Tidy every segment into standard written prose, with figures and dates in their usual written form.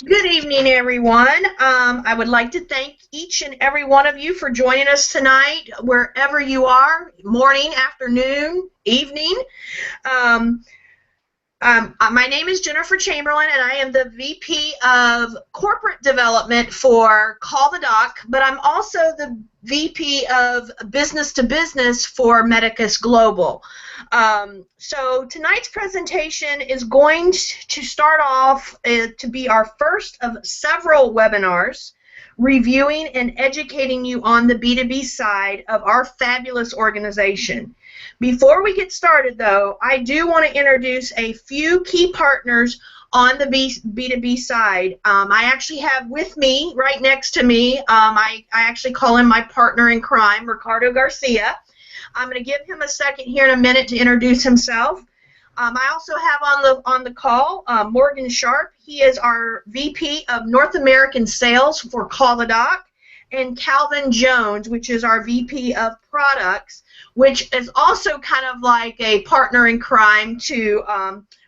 Good evening, everyone. I would like to thank each and every one of you for joining us tonight, wherever you are, morning, afternoon, evening. Um, my name is Jennifer Chamberlain, and I am the VP of Corporate Development for Call the Doc, but I'm also the VP of Business to Business for Medicus Global. So tonight's presentation is going to start off to be our first of several webinars reviewing and educating you on the B2B side of our fabulous organization. Before we get started, though, I do want to introduce a few key partners on the B2B side. I actually have with me, right next to me, I actually call him my partner in crime, Ricardo Garcia. I'm going to give him a second here in a minute to introduce himself. I also have on the call Morgan Sharp. He is our VP of North American Sales for Call the Doc, and Calvin Jones, which is our VP of Products, which is also kind of like a partner in crime to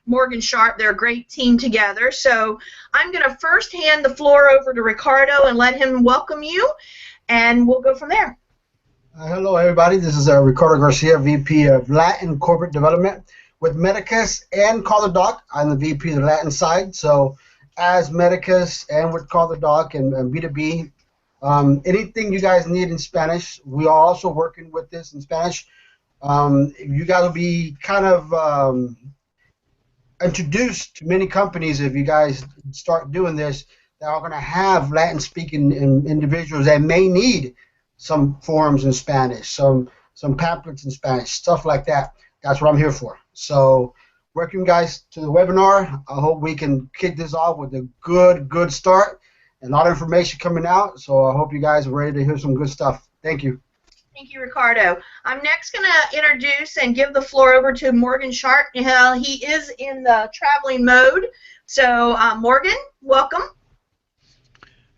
Morgan Sharp. They're a great team together. So I'm going to first hand the floor over to Ricardo and let him welcome you, and we'll go from there. Hello, everybody. This is Ricardo Garcia, VP of Latin Corporate Development with Medicus and Call the Doc. I'm the VP of the Latin side. So as Medicus and with Call the Doc and B2B, anything you guys need in Spanish, we are also working with this in Spanish. You guys will be kind of introduced to many companies if you guys start doing this that are going to have Latin-speaking individuals that may need some forms in Spanish, some pamphlets in Spanish, stuff like that. That's what I'm here for. So welcome, guys, to the webinar. I hope we can kick this off with a good start. And a lot of information coming out, so I hope you guys are ready to hear some good stuff. Thank you. Thank you, Ricardo. I'm next going to introduce and give the floor over to Morgan Sharp. He is in the traveling mode. So, Morgan, welcome.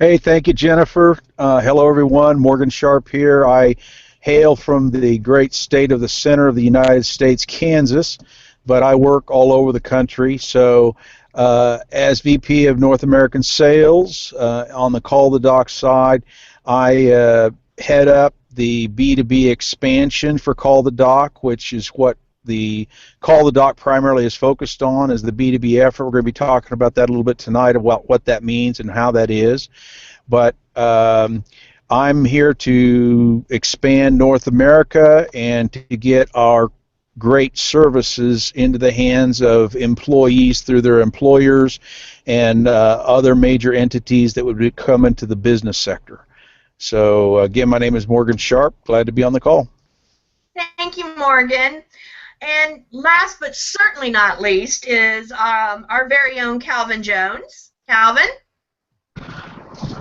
Hey, thank you, Jennifer. Hello, everyone. Morgan Sharp here. I hail from the great state of the center of the United States, Kansas, but I work all over the country. So as VP of North American Sales on the Call the Doc side, I head up the B2B expansion for Call the Doc, which is what the Call the Doc primarily is focused on, is the B2B effort. We're going to be talking about that a little bit tonight, about what that means and how that is. But I'm here to expand North America and to get our great services into the hands of employees through their employers and other major entities that would come into the business sector. So again, my name is Morgan Sharp. Glad to be on the call. Thank you, Morgan. And last but certainly not least is our very own Calvin Jones. Calvin?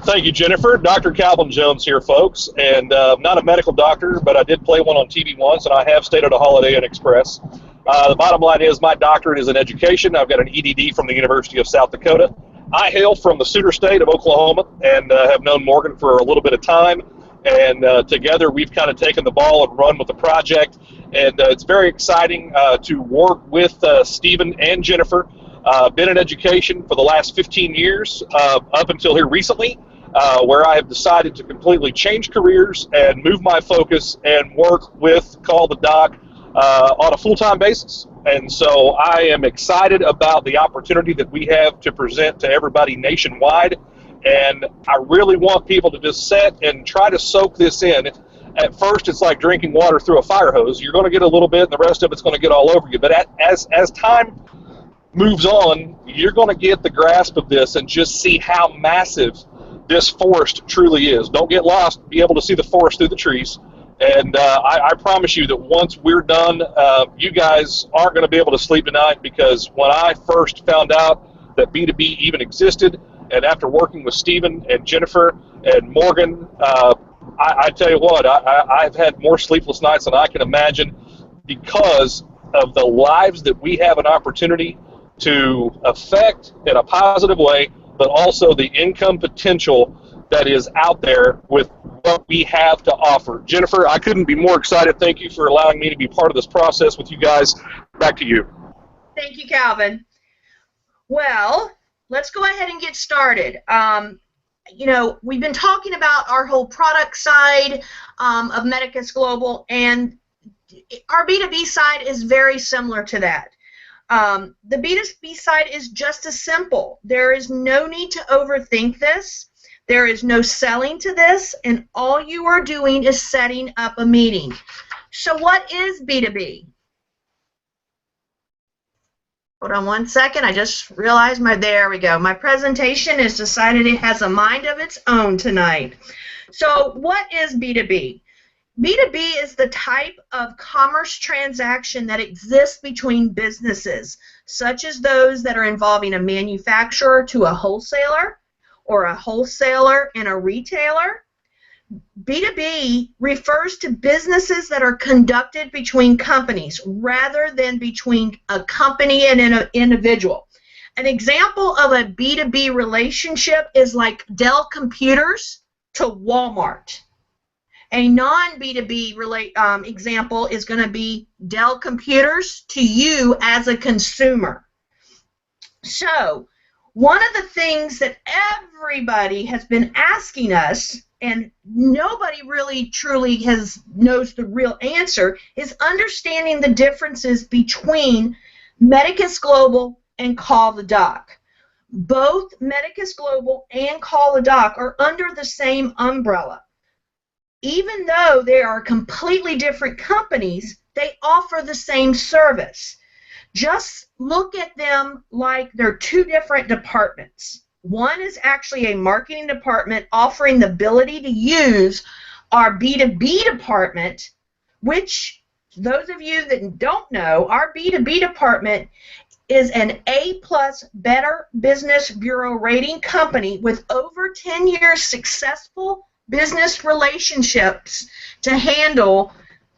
Thank you, Jennifer. Dr. Calvin Jones here, folks. And I'm not a medical doctor, but I did play one on TV once, and I have stayed at a Holiday Inn Express. The bottom line is my doctorate is in education. I've got an EDD from the University of South Dakota. I hail from the Sooner State of Oklahoma and have known Morgan for a little bit of time. And together we've kind of taken the ball and run with the project. And it's very exciting to work with Stephen and Jennifer. Been in education for the last 15 years, up until here recently, where I have decided to completely change careers and move my focus and work with Call the Doc on a full-time basis. And so I am excited about the opportunity that we have to present to everybody nationwide. And I really want people to just sit and try to soak this in. At first, it's like drinking water through a fire hose. You're going to get a little bit, and the rest of it's going to get all over you. But as time moves on, you're going to get the grasp of this and just see how massive this forest truly is. Don't get lost. Be able to see the forest through the trees. And I promise you that once we're done, you guys aren't going to be able to sleep tonight, because when I first found out that B2B even existed, and after working with Stephen and Jennifer and Morgan, I tell you what, I've had more sleepless nights than I can imagine, because of the lives that we have an opportunity to affect in a positive way, but also the income potential that is out there with what we have to offer. Jennifer, I couldn't be more excited. Thank you for allowing me to be part of this process with you guys. Back to you. Thank you, Calvin. Well, let's go ahead and get started. You know, we've been talking about our whole product side of Medicus Global, and our B2B side is very similar to that. The B2B side is just as simple. There is no need to overthink this. There is no selling to this, and all you are doing is setting up a meeting. So what is B2B? Hold on one second. I just realized there we go. My presentation has decided it has a mind of its own tonight. So what is B2B? B2B is the type of commerce transaction that exists between businesses, such as those that are involving a manufacturer to a wholesaler, or a wholesaler and a retailer. B2B refers to businesses that are conducted between companies rather than between a company and an individual. An example of a B2B relationship is like Dell Computers to Walmart. A non-B2B example is going to be Dell Computers to you as a consumer. So, one of the things that everybody has been asking us, and nobody really truly knows the real answer, is understanding the differences between Medicus Global and Call the Doc. Both Medicus Global and Call the Doc are under the same umbrella. Even though they are completely different companies, they offer the same service. Just look at them like they're two different departments. One is actually a marketing department offering the ability to use our B2B department, which those of you that don't know, our B2B department is an A+ Better Business Bureau rating company with over 10 years successful business relationships to handle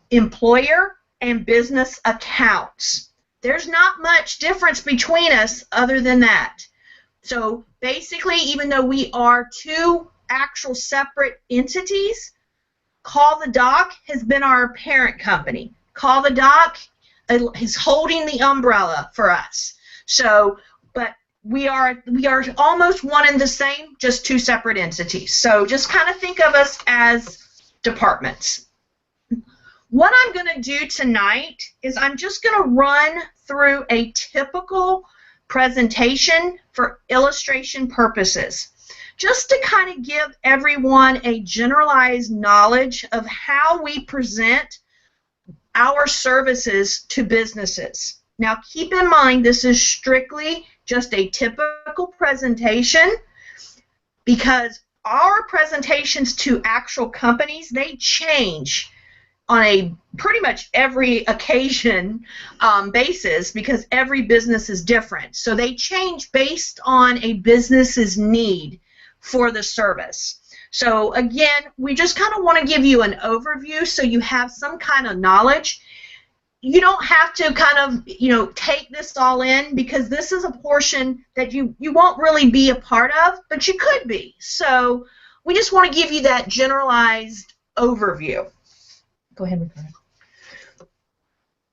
employer and business accounts. There's not much difference between us other than that. So basically, even though we are two actual separate entities, Call the Doc has been our parent company. Call the Doc is holding the umbrella for us. So, but we are almost one and the same, just two separate entities. So just kind of think of us as departments. What I'm going to do tonight is I'm just going to run through a typical presentation for illustration purposes, just to kind of give everyone a generalized knowledge of how we present our services to businesses. Now keep in mind this is strictly just a typical presentation, because our presentations to actual companies, they change on a pretty much every occasion basis, because every business is different. So they change based on a business's need for the service. So again, we just kind of want to give you an overview so you have some kind of knowledge. You don't have to kind of, take this all in, because this is a portion that you won't really be a part of, but you could be. So we just want to give you that generalized overview. Go ahead, Ricardo.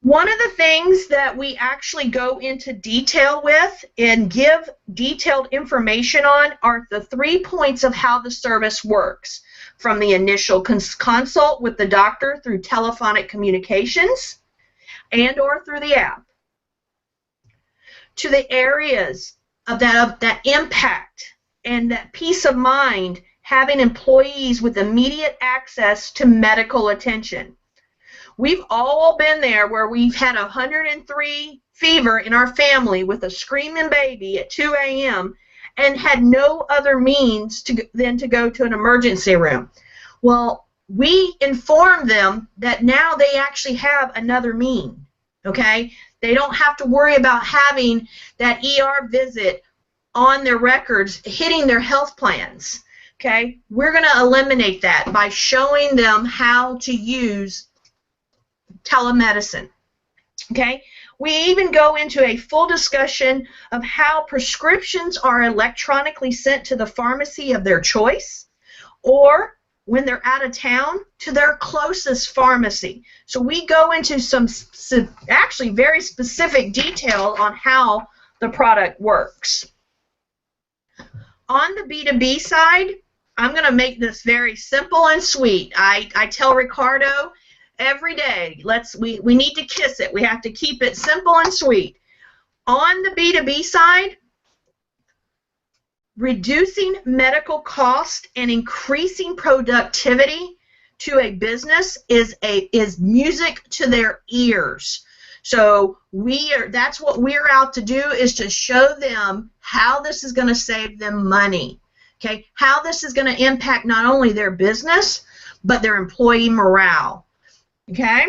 One of the things that we actually go into detail with and give detailed information on are the 3 points of how the service works, from the initial consult with the doctor through telephonic communications and or through the app, to the areas of that impact and that peace of mind, having employees with immediate access to medical attention. We've all been there where we've had 103 fever in our family with a screaming baby at 2 a.m. and had no other means than to go to an emergency room. Well, we informed them that now they actually have another mean, okay? They don't have to worry about having that ER visit on their records hitting their health plans, okay? We're going to eliminate that by showing them how to use telemedicine, okay? We even go into a full discussion of how prescriptions are electronically sent to the pharmacy of their choice, or when they're out of town, to their closest pharmacy. So we go into some actually very specific detail on how the product works. On the B2B side, I'm going to make this very simple and sweet. I tell Ricardo every day, we need to kiss it. We have to keep it simple and sweet. On the B2B side, reducing medical cost and increasing productivity to a business is music to their ears. So that's what we're out to do, is to show them how this is going to save them money. Okay, how this is going to impact not only their business but their employee morale. Okay?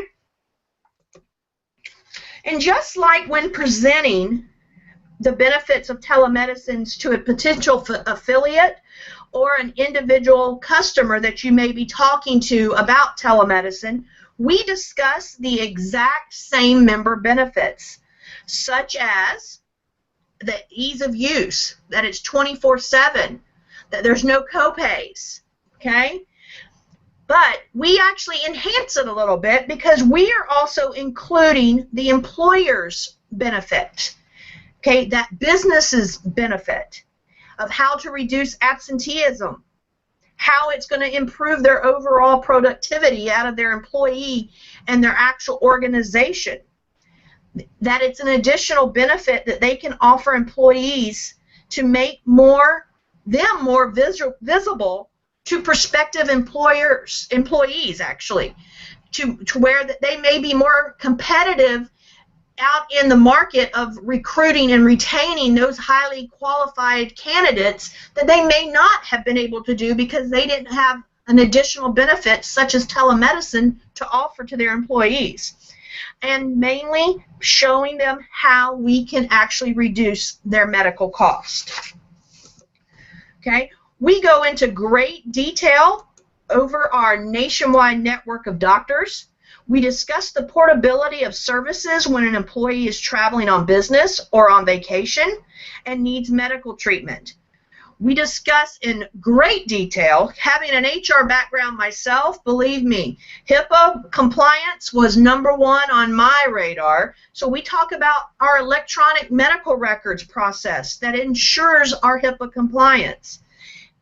And just like when presenting the benefits of telemedicine to a potential affiliate or an individual customer that you may be talking to about telemedicine, we discuss the exact same member benefits, such as the ease of use, that it's 24/7, that there's no copays, okay? But we actually enhance it a little bit because we are also including the employer's benefit, okay, that business's benefit of how to reduce absenteeism, how it's going to improve their overall productivity out of their employee and their actual organization, that it's an additional benefit that they can offer employees to make them more visible to prospective employees actually, to where that they may be more competitive out in the market of recruiting and retaining those highly qualified candidates that they may not have been able to do because they didn't have an additional benefit such as telemedicine to offer to their employees. And mainly showing them how we can actually reduce their medical cost. Okay, we go into great detail over our nationwide network of doctors. We discuss the portability of services when an employee is traveling on business or on vacation and needs medical treatment. We discuss in great detail, having an HR background myself, believe me, HIPAA compliance was #1 on my radar. So we talk about our electronic medical records process that ensures our HIPAA compliance.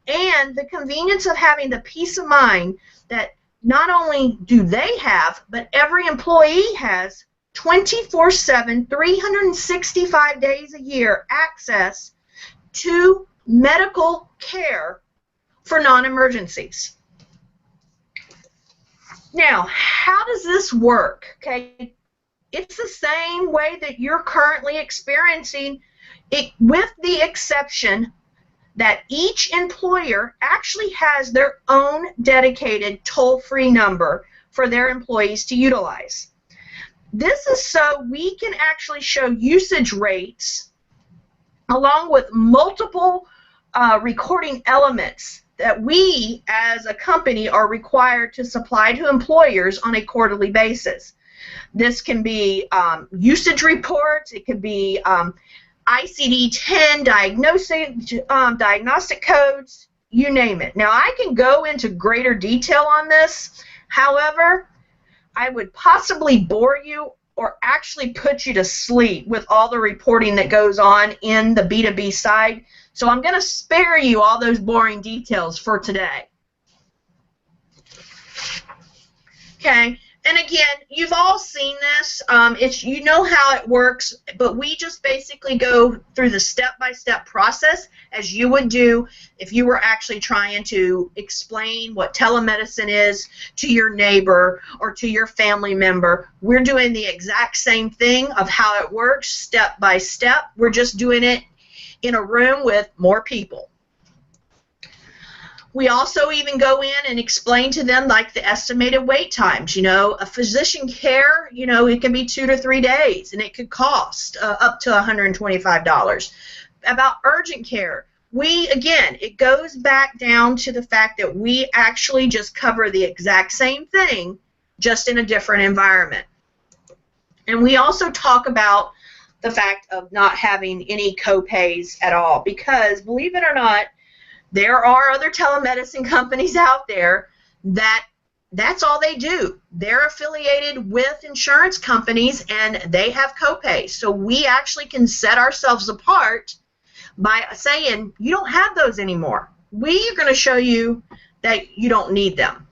And the convenience of having the peace of mind that not only do they have, but every employee has 24/7, 365 days a year access to medical care for non-emergencies. Now, how does this work? Okay, it's the same way that you're currently experiencing it, with the exception that each employer actually has their own dedicated toll-free number for their employees to utilize. This is so we can actually show usage rates along with multiple recording elements that we as a company are required to supply to employers on a quarterly basis. This can be usage reports, it could be ICD-10 diagnostic codes, you name it. Now, I can go into greater detail on this. However, I would possibly bore you or actually put you to sleep with all the reporting that goes on in the B2B side. So I'm going to spare you all those boring details for today. Okay. And again, you've all seen this. You know how it works, but we just basically go through the step-by-step process as you would do if you were actually trying to explain what telemedicine is to your neighbor or to your family member. We're doing the exact same thing of how it works step by step. We're just doing it in a room with more people. We also even go in and explain to them like the estimated wait times. You know, a physician care, you know, it can be 2 to 3 days and it could cost up to $125. About urgent care, again, it goes back down to the fact that we actually just cover the exact same thing, just in a different environment. And we also talk about the fact of not having any co-pays at all because, believe it or not, there are other telemedicine companies out there that's all they do. They're affiliated with insurance companies and they have copays. So we actually can set ourselves apart by saying you don't have those anymore. We are going to show you that you don't need them.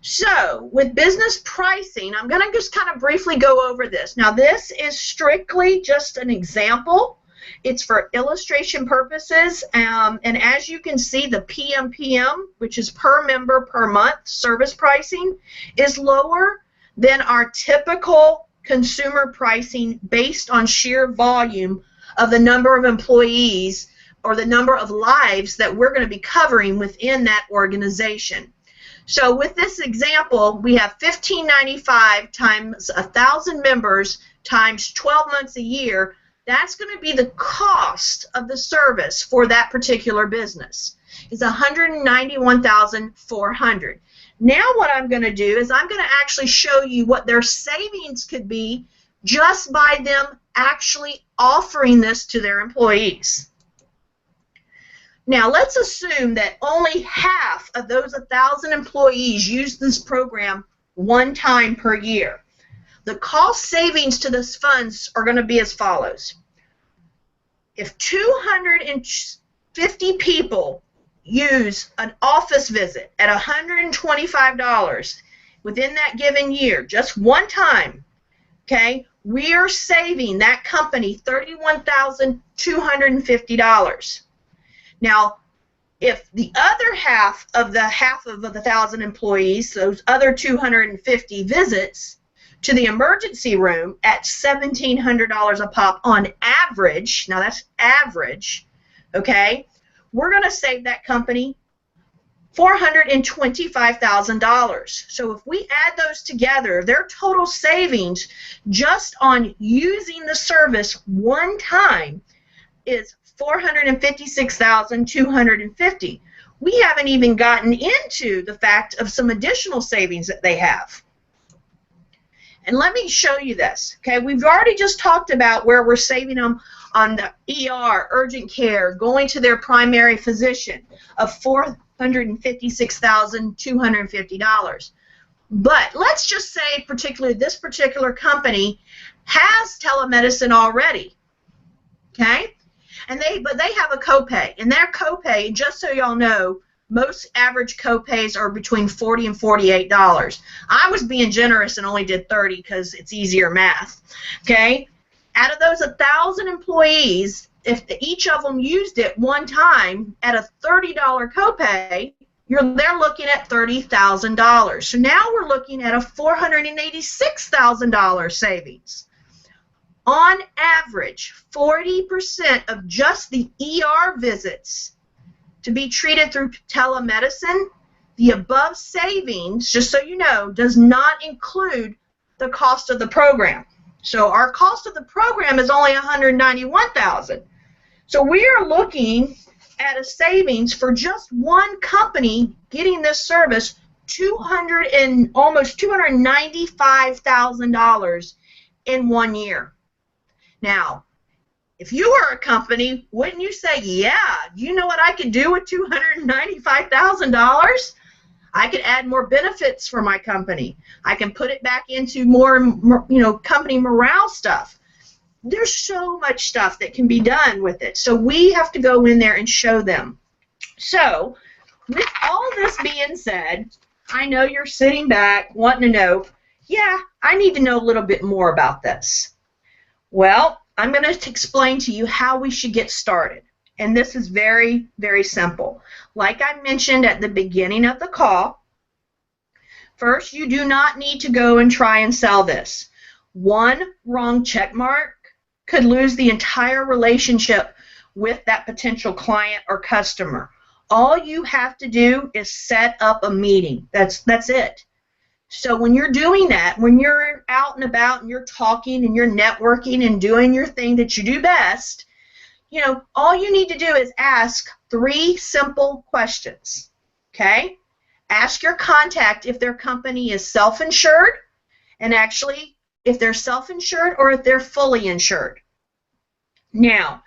So with business pricing, I'm going to just kind of briefly go over this. Now this is strictly just an example. It's for illustration purposes, and as you can see, the PMPM, which is per member per month service pricing, is lower than our typical consumer pricing based on sheer volume of the number of employees or the number of lives that we're going to be covering within that organization. So with this example, we have $15.95 times 1,000 members times 12 months a year. That's going to be the cost of the service for that particular business. It's $191,400. Now what I'm going to do is I'm going to actually show you what their savings could be just by them actually offering this to their employees. Now let's assume that only half of those 1,000 employees use this program one time per year. The cost savings to this funds are going to be as follows. If 250 people use an office visit at $125 within that given year, just one time, okay, we are saving that company $31,250. Now, if the other half of the 1,000 employees, those other 250 visits to the emergency room at $1,700 a pop on average, now that's average, okay, we're going to save that company $425,000. So if we add those together, their total savings just on using the service one time is $456,250. We haven't even gotten into the fact of some additional savings that they have. And let me show you this. Okay, we've already just talked about where we're saving them on the ER, urgent care, going to their primary physician of $456,250. But let's just say particularly this particular company has telemedicine already. Okay? But they have a copay, and their copay, just so y'all know, most average copays are between $40 and $48. I was being generous and only did $30 because it's easier math. Okay, out of those 1,000 employees, if each of them used it one time at a $30 copay, they're looking at $30,000. So now we're looking at a $486,000 savings. On average, 40% of just the ER visits to be treated through telemedicine, the above savings, just so you know, does not include the cost of the program. So our cost of the program is only $191,000. So we are looking at a savings for just one company getting this service, almost $295,000 in 1 year. Now, if you were a company, wouldn't you say, yeah, you know what I could do with $295,000? I could add more benefits for my company. I can put it back into more, company morale stuff. There's so much stuff that can be done with it. So we have to go in there and show them. So with all this being said, I know you're sitting back wanting to know, yeah, I need to know a little bit more about this. Well, I'm going to explain to you how we should get started. And this is very, very simple. Like I mentioned at the beginning of the call, first, you do not need to go and try and sell this. One wrong check mark could lose the entire relationship with that potential client or customer. All you have to do is set up a meeting. That's it. So when you're doing that, when you're out and about and you're talking and you're networking and doing your thing that you do best, all you need to do is ask 3 simple questions, okay? Ask your contact if their company is self-insured, and actually if they're self-insured or if they're fully insured. Now,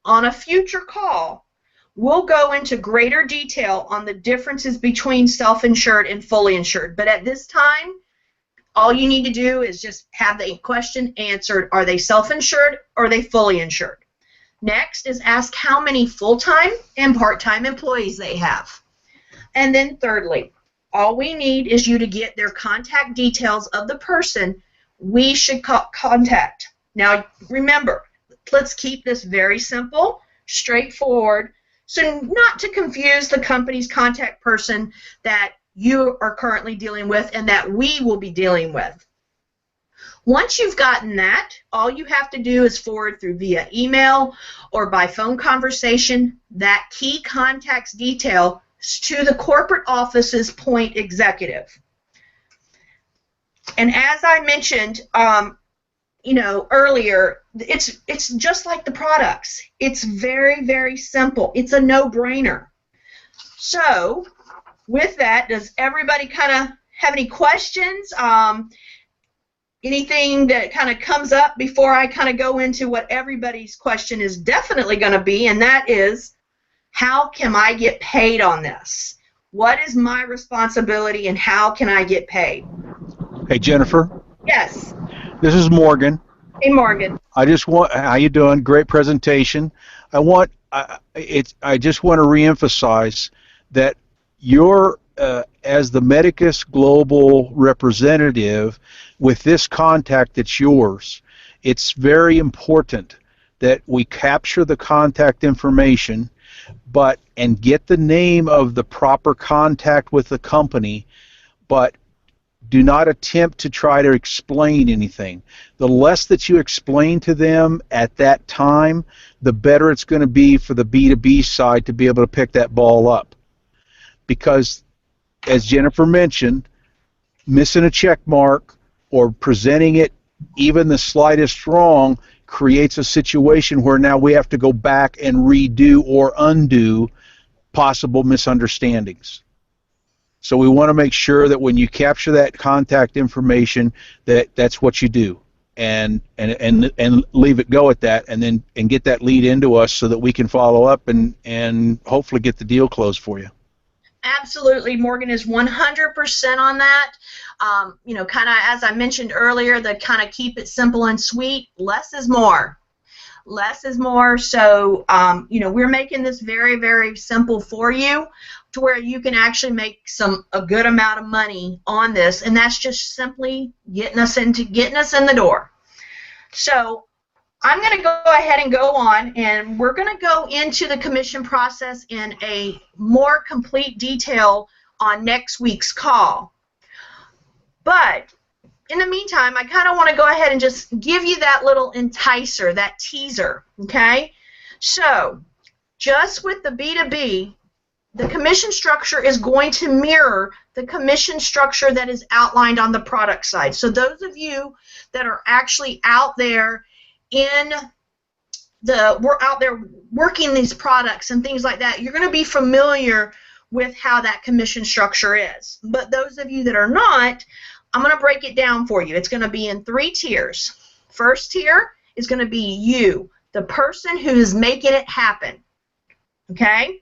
on a future call, we'll go into greater detail on the differences between self-insured and fully insured. But at this time, all you need to do is just have the question answered. Are they self-insured or are they fully insured? Next is ask how many full-time and part-time employees they have. And then thirdly, all we need is you to get their contact details of the person we should contact. Now, remember, let's keep this very simple, straightforward, so not to confuse the company's contact person that you are currently dealing with and that we will be dealing with. Once you've gotten that, all you have to do is forward through via email or by phone conversation that key contact's detail to the corporate office's point executive. And as I mentioned, earlier, it's just like the products. It's very, very simple. It's a no-brainer. So, with that, does everybody kind of have any questions? Anything that kind of comes up before I kind of go into what everybody's question is definitely going to be, and that is, how can I get paid on this? What is my responsibility, and how can I get paid? Hey, Jennifer. Yes. This is Morgan. Hey, Morgan. How you doing? Great presentation. I just want to reemphasize that you're as the Medicus Global representative with this contact that's yours. It's very important that we capture the contact information, and get the name of the proper contact with the company, but do not attempt to try to explain anything. The less that you explain to them at that time, the better it's going to be for the B2B side to be able to pick that ball up. Because, as Jennifer mentioned, missing a check mark or presenting it even the slightest wrong creates a situation where now we have to go back and redo or undo possible misunderstandings. So we want to make sure that when you capture that contact information, that's what you do, and leave it go at that, and get that lead into us so that we can follow up and hopefully get the deal closed for you. Absolutely, Morgan is 100% on that. Kind of as I mentioned earlier, the kind of keep it simple and sweet. Less is more. Less is more. So, we're making this very, very simple for you, to where you can actually make a good amount of money on this, and that's just simply getting us in the door. So I'm going to go ahead and go on, and we're going to go into the commission process in a more complete detail on next week's call. But in the meantime, I kind of want to go ahead and just give you that little enticer, that teaser, okay? So just with the B2B, the commission structure is going to mirror the commission structure that is outlined on the product side. So those of you that are actually out there we're out there working these products and things like that, you're going to be familiar with how that commission structure is. But those of you that are not, I'm going to break it down for you. It's going to be in 3 tiers. First tier is going to be you, the person who is making it happen, okay?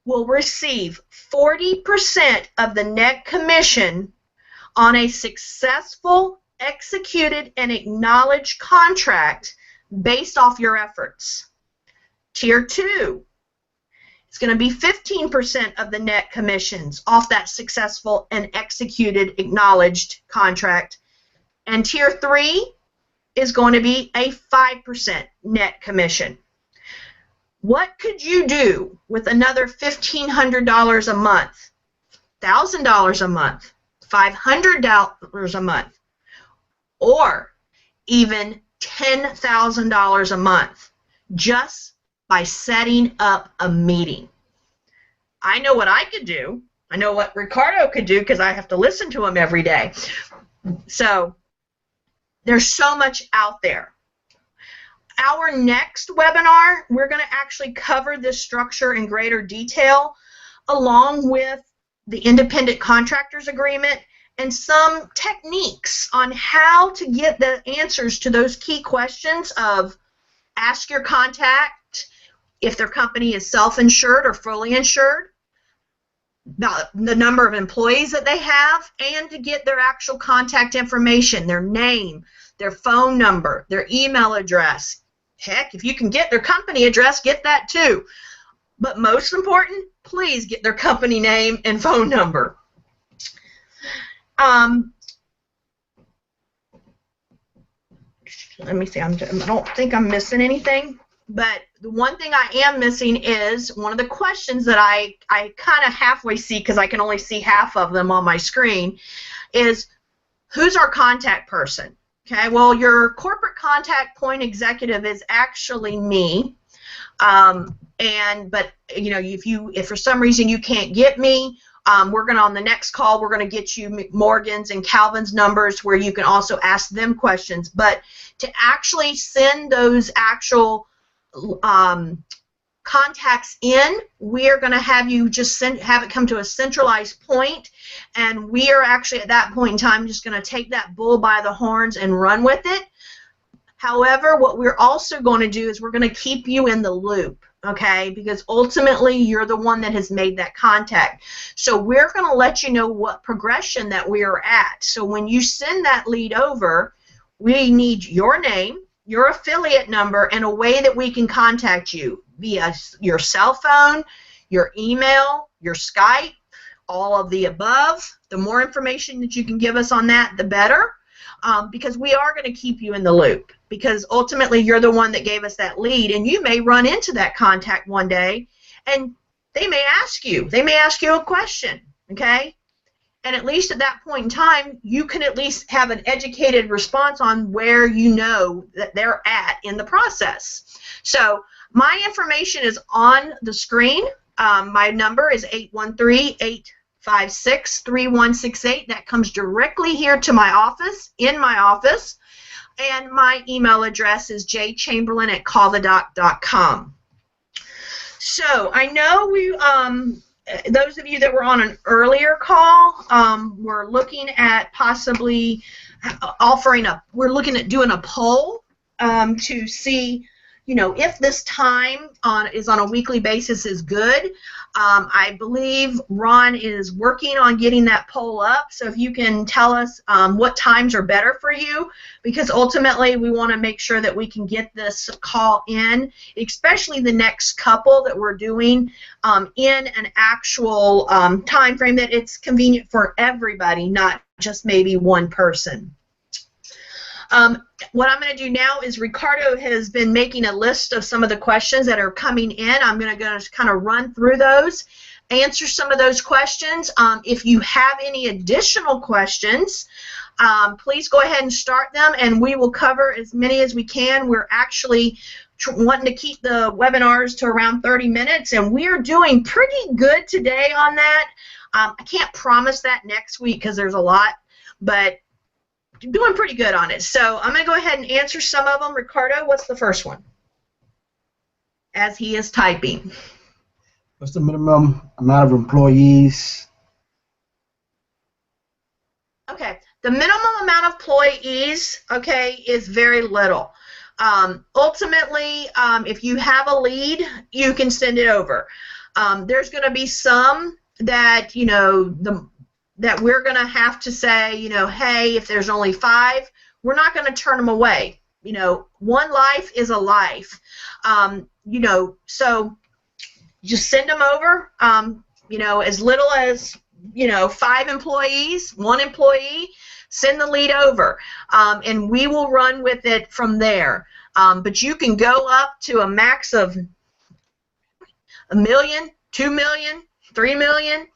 Will receive 40% of the net commission on a successful, executed, and acknowledged contract based off your efforts. Tier 2 is going to be 15% of the net commissions off that successful and executed, acknowledged contract. And Tier 3 is going to be a 5% net commission. What could you do with another $1,500 a month, $1,000 a month, $500 a month, or even $10,000 a month just by setting up a meeting? I know what I could do. I know what Ricardo could do because I have to listen to him every day. So there's so much out there. Our next webinar, we're going to actually cover this structure in greater detail, along with the independent contractors agreement and some techniques on how to get the answers to those key questions of ask your contact if their company is self-insured or fully insured, the number of employees that they have, and to get their actual contact information, their name, their phone number, their email address, Heck, if you can get their company address, get that too. But most important, please get their company name and phone number. Let me see. I don't think I'm missing anything. But the one thing I am missing is one of the questions that I kind of halfway see, because I can only see half of them on my screen, is who's our contact person? Okay, well, your corporate contact point executive is actually me. But you know, if for some reason you can't get me, we're gonna, on the next call, we're gonna get you Morgan's and Calvin's numbers where you can also ask them questions. But to actually send those actual contacts in, we are going to have you just have it come to a centralized point, and we are actually at that point in time just going to take that bull by the horns and run with it. However, what we're also going to do is we're going to keep you in the loop, okay, because ultimately you're the one that has made that contact. So we're going to let you know what progression that we are at. So when you send that lead over, we need your name, your affiliate number, and a way that we can contact you via your cell phone, your email, your Skype, all of the above. The more information that you can give us on that, the better, because we are going to keep you in the loop, because ultimately you're the one that gave us that lead, and you may run into that contact one day, and they may ask you a question, okay? And at least at that point in time, you can at least have an educated response on where you know that they're at in the process. So my information is on the screen. My number is 813-856-3168. That comes directly here to my office, in my office. And my email address is jchamberlain@callthedoc.com. So I know we... those of you that were on an earlier call, we're looking at possibly we're looking at doing a poll to see, you know, if this time is on a weekly basis is good. I believe Ron is working on getting that poll up, so if you can tell us what times are better for you, because ultimately we want to make sure that we can get this call in, especially the next couple that we're doing, in an actual time frame that it's convenient for everybody, not just maybe one person. What I'm going to do now is Ricardo has been making a list of some of the questions that are coming in. I'm going to kind of run through those, answer some of those questions. If you have any additional questions, please go ahead and start them, and we will cover as many as we can. We're actually wanting to keep the webinars to around 30 minutes, and we are doing pretty good today on that. I can't promise that next week because there's a lot, but doing pretty good on it. So I'm going to go ahead and answer some of them. Ricardo, what's the first one? As he is typing. What's the minimum amount of employees? Okay, the minimum amount of employees, okay, is very little. Ultimately, if you have a lead, you can send it over. There's going to be some that, you know, that we're going to have to say, you know, hey, if there's only 5, we're not going to turn them away. You know, one life is a life. You know, so just send them over, you know, as little as, you know, 5 employees, 1 employee, send the lead over, and we will run with it from there. But you can go up to a max of $1 million, $2 million, $3 million,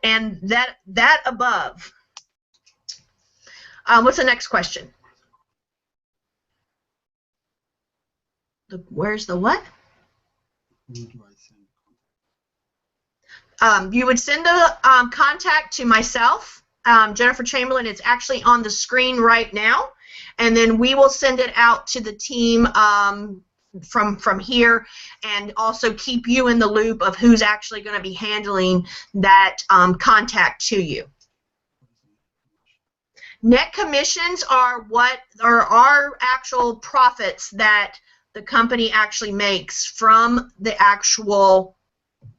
and that above. What's the next question? Where's the what? You would send a contact to myself, Jennifer Chamberlain. It's actually on the screen right now, and then we will send it out to the team from here, and also keep you in the loop of who's actually going to be handling that contact to you. Net commissions are what are our actual profits that the company actually makes from the actual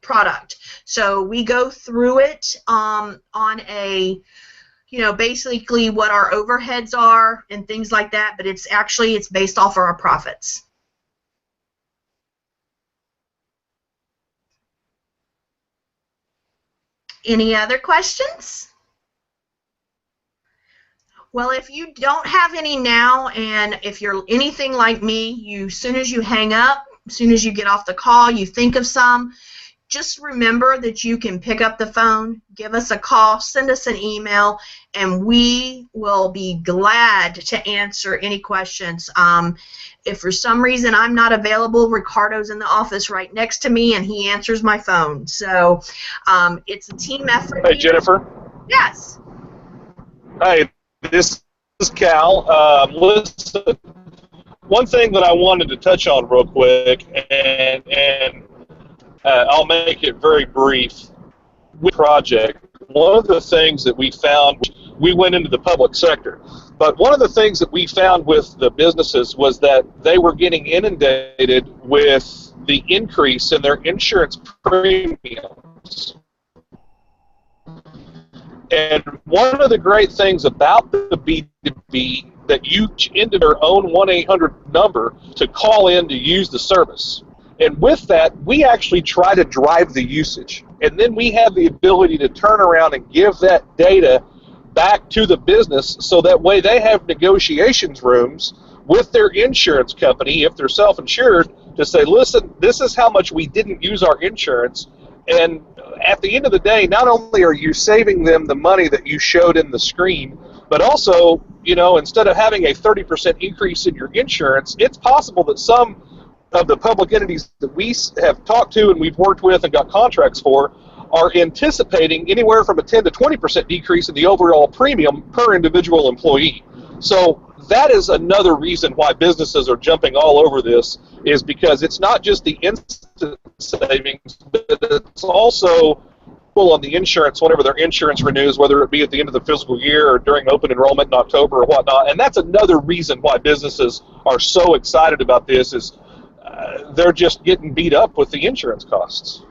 product. So we go through it on a, you know, basically what our overheads are and things like that, but it's based off of our profits. Any other questions? Well, if you don't have any now, and if you're anything like me, as soon as you hang up, as soon as you get off the call, you think of some, just remember that you can pick up the phone, give us a call, send us an email, and we will be glad to answer any questions. If for some reason I'm not available, Ricardo's in the office right next to me, and he answers my phone. So it's a team effort. Hey, Jennifer. Yes. Hey, this is Cal. Listen, one thing that I wanted to touch on real quick, and I'll make it very brief. With project, one of the things that we found, we went into the public sector, but one of the things that we found with the businesses was that they were getting inundated with the increase in their insurance premiums. And one of the great things about the B2B that you into their own 1-800 number to call in to use the service. And with that, we actually try to drive the usage. And then we have the ability to turn around and give that data back to the business so that way they have negotiations rooms with their insurance company, if they're self-insured, to say, listen, this is how much we didn't use our insurance. And at the end of the day, not only are you saving them the money that you showed in the screen, but also, you know, instead of having a 30% increase in your insurance, it's possible that some of the public entities that we have talked to and we've worked with and got contracts for are anticipating anywhere from a 10 to 20% decrease in the overall premium per individual employee. So that is another reason why businesses are jumping all over this, is because it's not just the instant savings, but it's also on the insurance whenever their insurance renews, whether it be at the end of the fiscal year or during open enrollment in October or whatnot. And that's another reason why businesses are so excited about this, is they're just getting beat up with the insurance costs.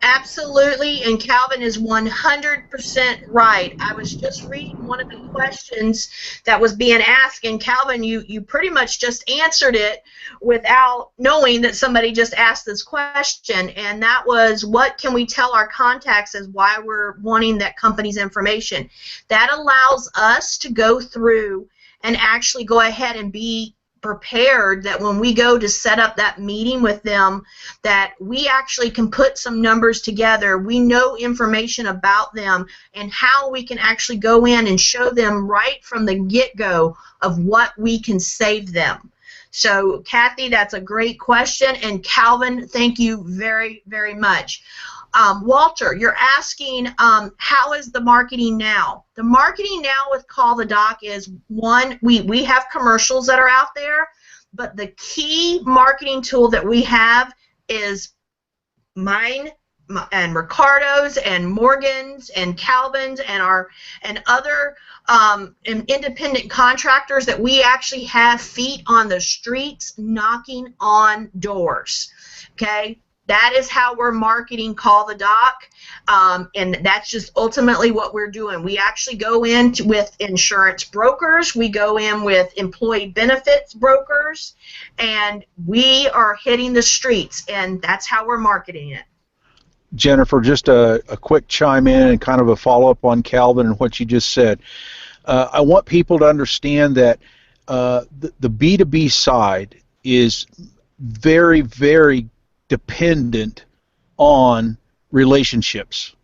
Absolutely, and Calvin is 100% right. I was just reading one of the questions that was being asked, and Calvin, you pretty much just answered it without knowing that somebody just asked this question, and that was, what can we tell our contacts as why we're wanting that company's information? That allows us to go through and actually go ahead and be prepared that when we go to set up that meeting with them, that we actually can put some numbers together. We know information about them and how we can actually go in and show them right from the get-go of what we can save them. So, Kathy, that's a great question, and Calvin, thank you very, very much. Walter, you're asking, how is the marketing now? The marketing now with Call the Doc is, one, we have commercials that are out there, but the key marketing tool that we have is mine and Ricardo's and Morgan's and Calvin's and other independent contractors that we actually have feet on the streets knocking on doors. Okay? That is how we're marketing Call the Doc, and that's just ultimately what we're doing. We actually go in with insurance brokers, we go in with employee benefits brokers, and we are hitting the streets, and that's how we're marketing it. Jennifer, just a quick chime in and kind of a follow-up on Calvin and what you just said. I want people to understand that the B2B side is very, very dependent on relationships.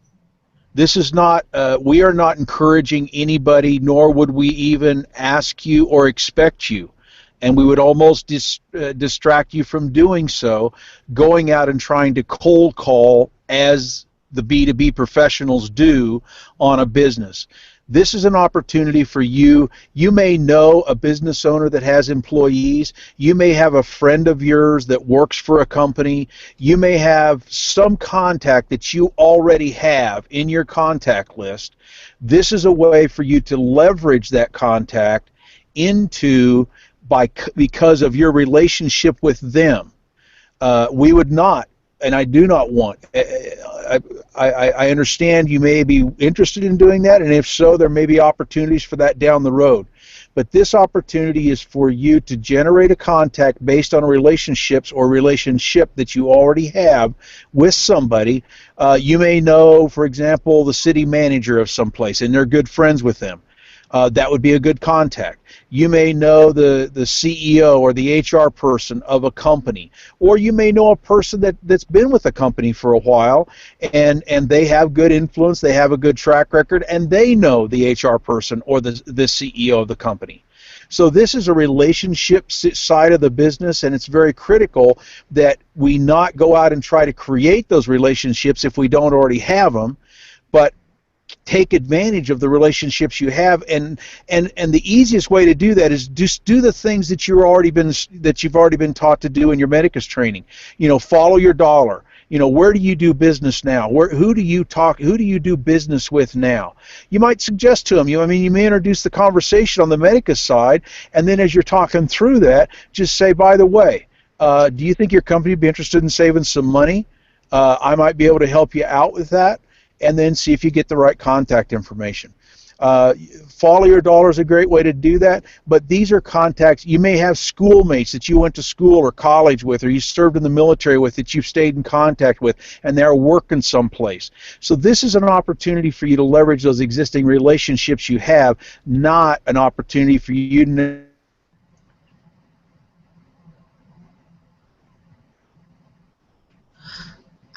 This is not, we are not encouraging anybody, nor would we even ask you or expect you, and we would almost distract you from doing so, going out and trying to cold call as the B2B professionals do on a business. This is an opportunity for you. You may know a business owner that has employees. You may have a friend of yours that works for a company. You may have some contact that you already have in your contact list. This is a way for you to leverage that contact because of your relationship with them. We would not, and I do not want, I understand you may be interested in doing that, and if so, there may be opportunities for that down the road. But this opportunity is for you to generate a contact based on relationships or relationship that you already have with somebody. You may know, for example, the city manager of some place, and they're good friends with them. That would be a good contact. You may know the CEO or the HR person of a company, or you may know a person that's been with a company for a while, and they have good influence, they have a good track record, and they know the HR person or the CEO of the company. So this is a relationship side of the business, and it's very critical that we not go out and try to create those relationships if we don't already have them, but take advantage of the relationships you have, and the easiest way to do that is just do the things that you've already been taught to do in your Medicus training. Follow your dollar. Where do you do business now? Who do you do business with now? You might suggest to them, you may introduce the conversation on the Medicus side, and then as you're talking through that, just say, by the way, do you think your company would be interested in saving some money? I might be able to help you out with that. And then see if you get the right contact information. Follow your dollar is a great way to do that, but these are contacts. You may have schoolmates that you went to school or college with, or you served in the military with, that you've stayed in contact with, and they're working someplace. So this is an opportunity for you to leverage those existing relationships you have, not an opportunity for you to...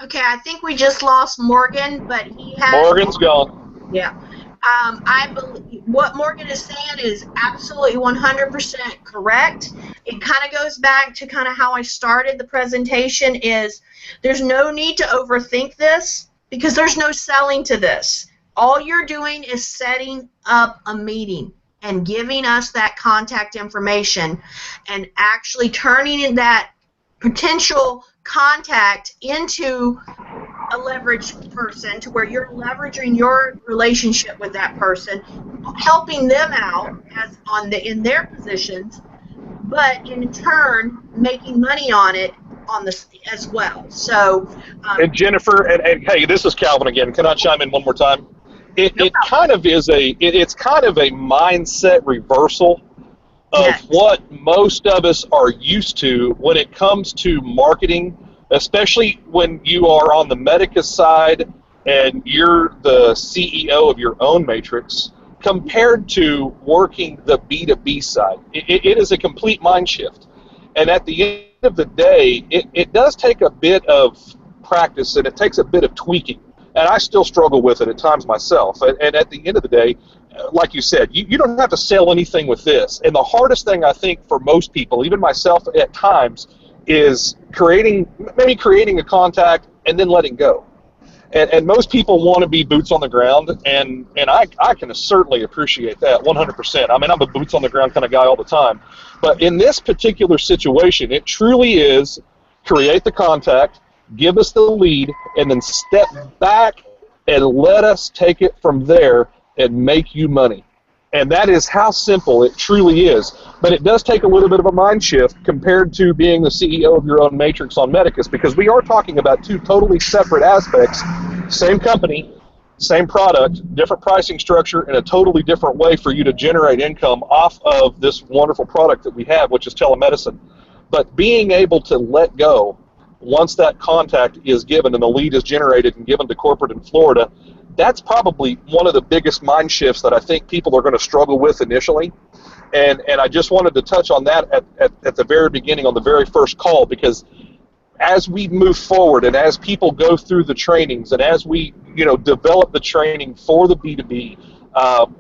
Okay, I think we just lost Morgan, but he has... Morgan's gone. Yeah. I believe what Morgan is saying is absolutely 100% correct. It kind of goes back to kind of how I started the presentation, is there's no need to overthink this because there's no selling to this. All you're doing is setting up a meeting and giving us that contact information and actually turning that potential contact into a leveraged person, to where you're leveraging your relationship with that person, helping them out in their positions, but in turn making money on it as well. So and Jennifer, and hey, this is Calvin again. Can I chime in one more time? It kind of is it's kind of a mindset reversal of what most of us are used to when it comes to marketing, especially when you are on the Medicus side and you're the CEO of your own matrix, compared to working the B2B side. It is a complete mind shift. And at the end of the day, it does take a bit of practice, and it takes a bit of tweaking. And I still struggle with it at times myself. And at the end of the day, like you said, you don't have to sell anything with this. And the hardest thing, I think, for most people, even myself at times, is creating a contact and then letting go. And most people want to be boots on the ground, and I can certainly appreciate that 100%. I'm a boots on the ground kind of guy all the time. But in this particular situation, it truly is create the contact, give us the lead, and then step back and let us take it from there and make you money. And that is how simple it truly is. But it does take a little bit of a mind shift compared to being the CEO of your own matrix on Medicus, because we are talking about two totally separate aspects. Same company, same product, different pricing structure, and a totally different way for you to generate income off of this wonderful product that we have, which is telemedicine. But being able to let go once that contact is given and the lead is generated and given to corporate in Florida, that's probably one of the biggest mind shifts that I think people are going to struggle with initially. And I just wanted to touch on that at the very beginning, on the very first call, because as we move forward and as people go through the trainings and as we develop the training for the B2B,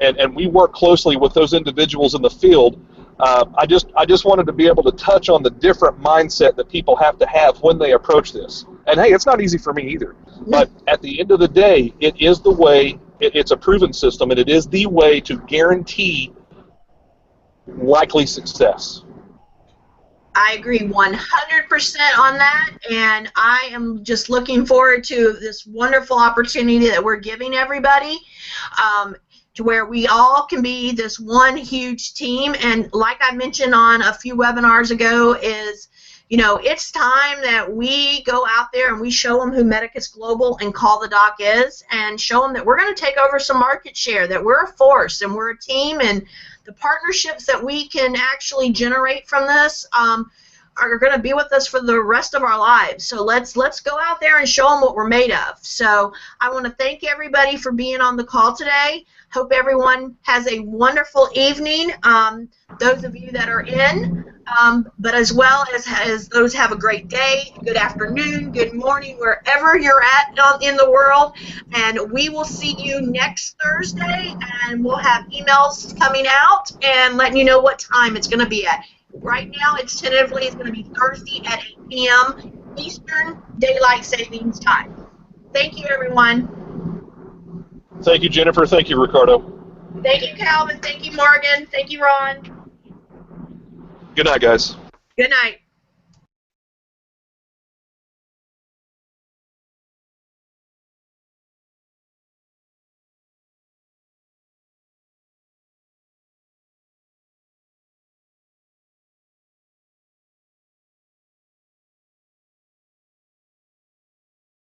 and we work closely with those individuals in the field, I just wanted to be able to touch on the different mindset that people have to have when they approach this. And hey, it's not easy for me either. But at the end of the day, it is the way, it's a proven system, and it is the way to guarantee likely success. I agree 100% on that, and I am just looking forward to this wonderful opportunity that we're giving everybody, to where we all can be this one huge team. And like I mentioned on a few webinars ago, is it's time that we go out there and we show them who Medicus Global and Call the Doc is, and show them that we're going to take over some market share, that we're a force and we're a team, and the partnerships that we can actually generate from this are going to be with us for the rest of our lives. So let's go out there and show them what we're made of. So I want to thank everybody for being on the call today. Hope everyone has a wonderful evening, those of you that are in, but as well as those have a great day, good afternoon, good morning, wherever you're at in the world. And we will see you next Thursday, and we'll have emails coming out and letting you know what time it's going to be at. Right now, it's tentatively going to be Thursday at 8 p.m. Eastern Daylight Savings Time. Thank you, everyone. Thank you, Jennifer. Thank you, Ricardo. Thank you, Calvin. Thank you, Morgan. Thank you, Ron. Good night, guys. Good night.